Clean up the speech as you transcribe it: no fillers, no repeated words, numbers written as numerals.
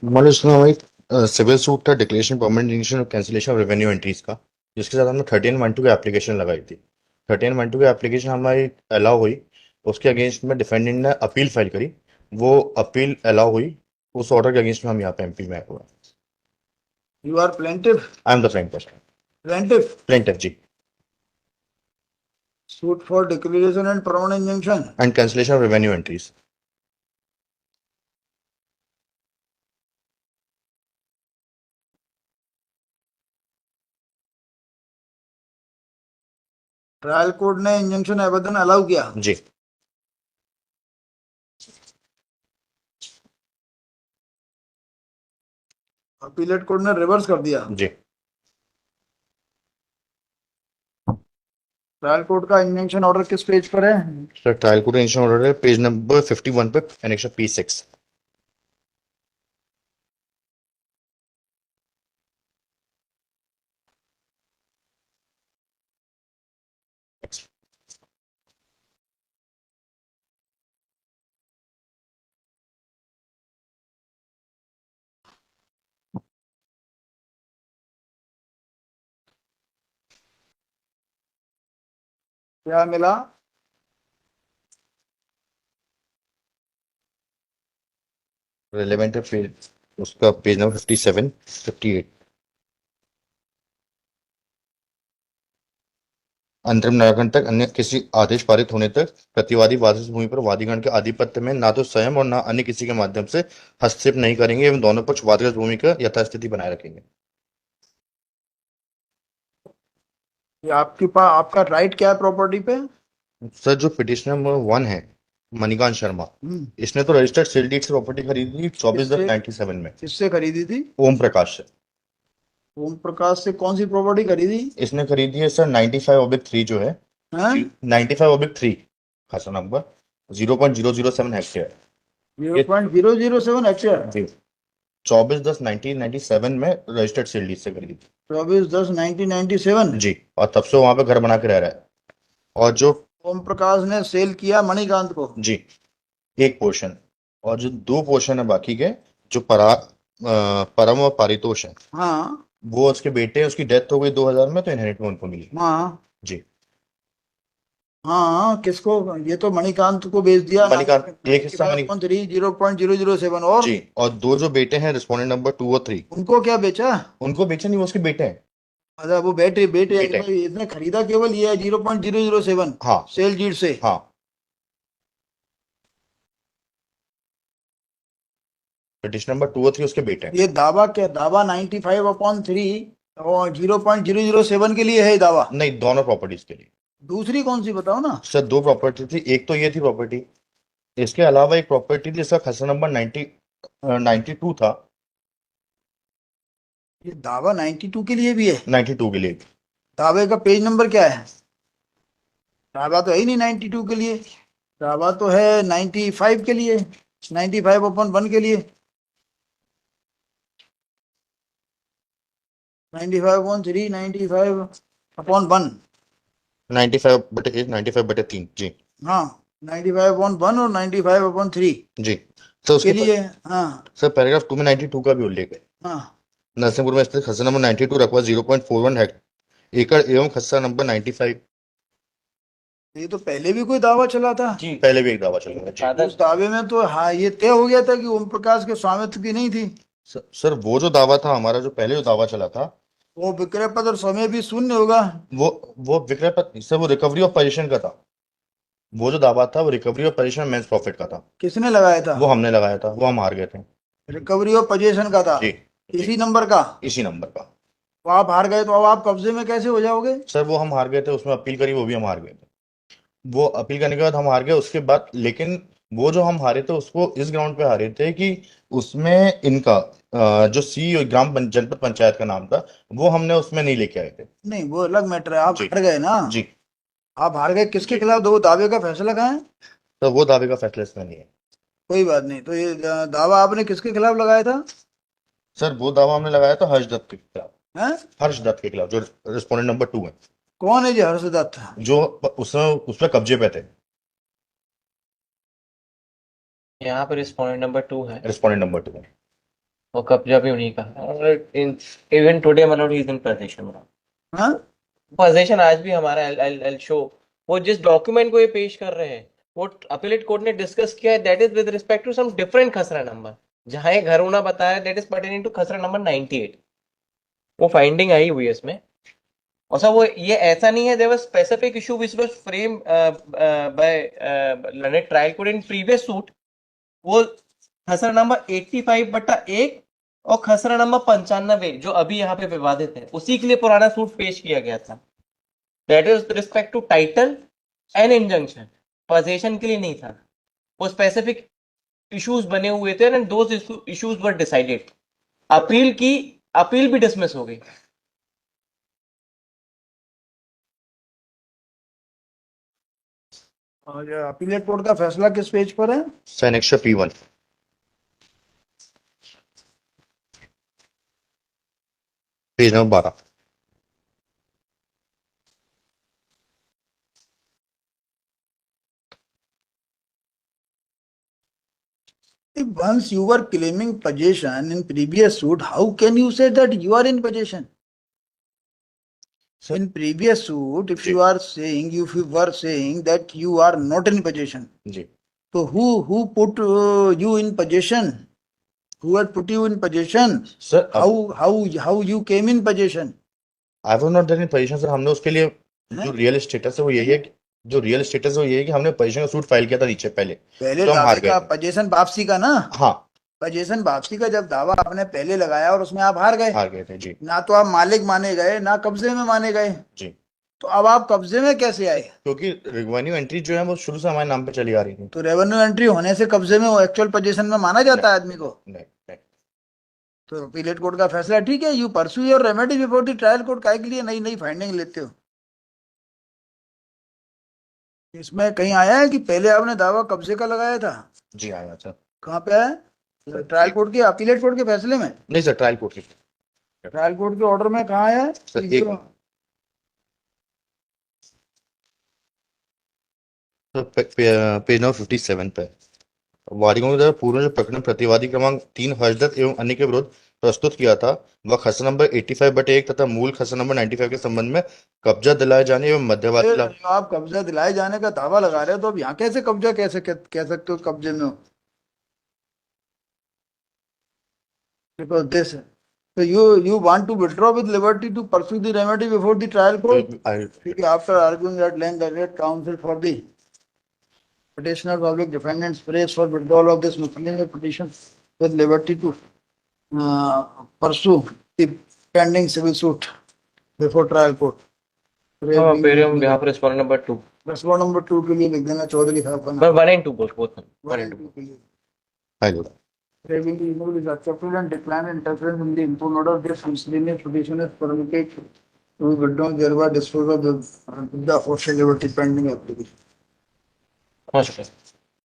मान लो इसमें हमारी सिविल सूट था, डिक्लेरेशन परमानेंट इंजंक्शन और कैंसिलेशन ऑफ रेवेन्यू एंट्रीज का, जिसके साथ हमने 1312 की एप्लीकेशन लगाई थी। 1312 की एप्लीकेशन हमारी अलाउ हुई, उसके अगेंस्ट में डिफेंडेंट ने अपील फाइल करी, वो अपील अलाउ हुई, उस ऑर्डर के अगेंस्ट में हम यहाँ पे एमपी में आए हुए हैं। You are plaintiff. I am the plaintiff. Plaintiff. Plaintiff जी। Suit for declaration and permanent injunction. And cancellation of revenue entries. Trial court ने इंजंक्शन आवेदन अलाउ किया। जी। अपीलेट कोर्ट ने रिवर्स कर दिया। जी। ट्रायल कोर्ट का इंजंक्शन ऑर्डर किस पेज पर है? Sir trial court injunction order है पेज नंबर 51 पे, एनेक्स P6। क्या मिला? रिलेवेंट है पेज, उसका पेज नंबर 57, 58। अंतरिम नामांकन तक अन्य किसी आदेश पारित होने तक प्रतिवादी वादी भूमि पर वादीगण के आधिपत्य में ना तो स्वयं और ना अन्य किसी के माध्यम से हस्तक्षेप नहीं करेंगे एवं दोनों पक्ष वादग्रस्त भूमि का यथास्थिति बनाए रखेंगे। ये आपके पास आपका राइट क्या है प्रॉपर्टी पे? सर जो पिटिशनर नंबर 1 है, मणिकांत शर्मा, इसने तो रजिस्टर्ड सेल डीड से प्रॉपर्टी खरीदी थी 24/10/97 में। किससे खरीदी थी? ओम प्रकाश से। ओम प्रकाश से कौन सी प्रॉपर्टी खरीदी? इसने खरीदी है सर 95/3 जो है, हैं? 95/3 खासा नंबर 0.007 हेक्टेयर। 0.007 हेक्टेयर। जी। 24/10/1997 में रजिस्टर्ड सेल डीड से खरीदी थी। 24/10/1997। जी। और तब से वहां पे घर बना के रह रहा है। और जो ओम प्रकाश ने सेल किया मणिकांत को। जी, एक पोर्शन, और जो दो पोर्शन है बाकी के, जो परम और पारितोष है, हाँ वो उसके बेटे, उसकी डेथ हो गई 2000 में, तो इनहेरिट में उनको मिली। हाँ जी। हाँ। किसको? ये तो मणिकांत को बेच दिया। मणिकांत एक हिस्सा मणि 0.007 और जी, और दो जो बेटे हैं रिस्पोंडेंट नंबर 2 और 3, उनको क्या बेचा? उनको बेचा नहीं, वो उसके बेटे हैं। अच्छा वो बेटे बेटे बेटे। इसने खरीदा केवल ये 0.007 हाँ। सेल डीड से। हाँ। पिटिशन नंबर 2 और 3 उसके बेटे हैं। ये दावा क्या? दावा 95/3 और 0.007 के लिए है ये दावा? नहीं, दोनों प्रॉपर्टीज के लिए। दूसरी कौन सी बताओ ना? सर दो प्रॉपर्टी थी, एक तो ये थी प्रॉपर्टी, इसके अलावा एक प्रॉपर्टी थी, इसका खसरा नंबर 92 था। ये दावा 92 के लिए भी है? 92 के लिए। दावे का पेज नंबर क्या है? दावा तो है ही नहीं 92 के लिए। दावा तो है 95 के लिए, 95/1 के लिए। 95/3 95/1। 95/8, 95/3 जी। हाँ 95/1 और 95/3 जी। सर उसके के लिए। हाँ सर पैराग्राफ 2 में 92 का भी उल्लेख है। हाँ। नरसिंहपुर में स्थित खसरा नंबर 92 रकबा 0.41 एकड़ एवं खसरा नंबर 95। ये तो पहले भी कोई दावा चला था। जी, पहले भी एक दावा चल रहा है। उस दावे में तो हाँ ये तय हो गया था कि ओम प्रकाश के स्वामित्व की नहीं थी। सर वो जो दावा था हमारा, जो पहले जो दावा चला था, वो विक्रय पत्र समय भी शून्य होगा। वो विक्रय पत्र सर, वो रिकवरी ऑफ पोजीशन का था। वो जो दावा था वो recovery of possession mesne profit का था। किसने लगाया था? वो हमने लगाया था, वो हम हार गए थे। रिकवरी ऑफ पोजीशन का था। जी। इसी नंबर का? इसी नंबर का। तो आप हार गए तो अब आप कब्जे में कैसे हो जाओगे? सर वो हम हार गए थे, उसमें अपील करी, वो भी हम हार गए थे। वो अपील करने के बाद हम हार गए, उसके बाद लेकिन वो जो हम हारे थे उसको इस ग्राउंड पे हारे थे कि उसमें इनका जो जनपद पंचायत का नाम था, वो हमने उसमें नहीं लेके आए थे। नहीं वो अलग मैटर है, आप जी। हार गए ना। जी। आप हार गए, किसके खिलाफ दो दावे का फैसला कहाँ है? तो वो दावे का फैसला इसमें नहीं है। कोई बात नहीं। तो ये दावा आपने किसके खिलाफ लगाया था? सर वो दावा हमने लगाया था हर्ष दत्त के खिलाफ। हैं? हर्ष दत्त के खिलाफ, जो रिस्पोंडेंट नंबर 2 है, कौन है जी हर्षदत्त? जो उसमें कब्जे पे थे। यहाँ पर रिस्पोंडेंट नंबर 2 है। रिस्पोंडेंट नंबर 2 है। और कब्जा भी उन्हीं का है। और इवन टुडे मतलब ही इज इन पोजीशन। हाँ पोजीशन आज भी हमारा एल शो। वो जिस डॉक्यूमेंट को ये पेश कर रहे हैं, वो अपीलेट कोर्ट ने डिस्कस किया है, that is with respect to some different खसरा नंबर। जहां ये घर होना बताया, दैट इज पर्टेनिंग टू खसरा नंबर 98। वो फाइंडिंग आई हुई है इसमें। और सर वो ये ऐसा नहीं है, there was specific issue which was frame by learned trial court in previous suit. वो खसरा नंबर 85/1 और खसरा नंबर 95 जो अभी यहाँ पे विवादित है, उसी के लिए पुराना सूट पेश किया गया था। That is respect to title and injunction, possession के लिए नहीं था। वो स्पेसिफिक इश्यूज बने हुए थे and those issues were decided. Appeal की, अपील भी डिसमिस हो गई। और अपीलेट कोर्ट का फैसला किस पेज पर है? Sir extra P1 page number 12। If once you were claiming possession in previous suit, how can you say that you are in possession? Sir, In previous suit, if जी you are saying, if you were saying that you are not in possession, जी so who put you in possession? Who had put you in possession? Sir अब How you came in possession? I was not there in possession sir. हमने उसके लिए जो हैं? Real status है वो यही है जो रियल स्टेटस है वो यही है कि हमने पोजीशन का सूट फाइल किया था नीचे पहले, पहले तो हम हार दावे गए का थे। पोजेशन वापसी का ना, हाँ, पोजेशन वापसी का जब दावा आपने पहले लगाया और उसमें आप हार गए, हार गए थे जी। ना तो आप मालिक माने गए ना कब्जे में माने गए, जी तो अब आप कब्जे में कैसे आए? क्योंकि रेवेन्यू एंट्री जो है वो शुरू से हमारे नाम पे चली आ रही थी। तो रेवेन्यू एंट्री होने से कब्जे में वो एक्चुअल पोजीशन में माना जाता है आदमी को? नहीं नहीं तो अपीलेट कोर्ट का फैसला ठीक है, you pursue your remedy before the trial court, काहे के लिए नई नई फाइंडिंग लेते हो? इसमें कहीं आया है कि पहले आपने दावा कब्जे का लगाया था? जी आया सर। कहाँ पे है? ट्रायल कोर्ट के, अपीलेट कोर्ट के फैसले में? नहीं सर, ट्रायल कोर्ट की ट्रायल कोर्ट के ऑर्डर में कहाँ आया है सर। कि एक जो पेज नंबर 57 पे वादियों के द्वारा पूर्व जो प्रकरण प्रतिवादी क्रमांक 3 हजरत एवं अन्य के विरुद्ध प्रस्तुत किया था वह खसरा नंबर 85/1 तथा मूल खसरा नंबर 95 के संबंध में कब्जा दिलाए जाने एवं मध्यवर्ती जो आप कब्जा दिलाए जाने का दावा लगा रहे हो, तो अब यहाँ कैसे कब्जा कैसे कह सकते हो कब्जे में हो? Because this, so you want to withdraw with liberty to pursue the remedy before the trial court. ठीक है, after arguing at length, the great counsel for the petitioner public defendants prays for withdrawal of this miscellaneous petition with liberty to pursue the pending civil suit before trial court. हाँ, फिर हम यहाँ पर respond number 2 respond number 2 के लिए लिख देना चौधरी साहब का पर नाम। 1 and 2 बोथ 1 and 2। के लिए hello they will be removed is accepted and decline interference in the input order. This miscellaneous petition is permitted to withdraw thereby dispose of the aforesaid liberty pending application. हाँ शुक्रिया।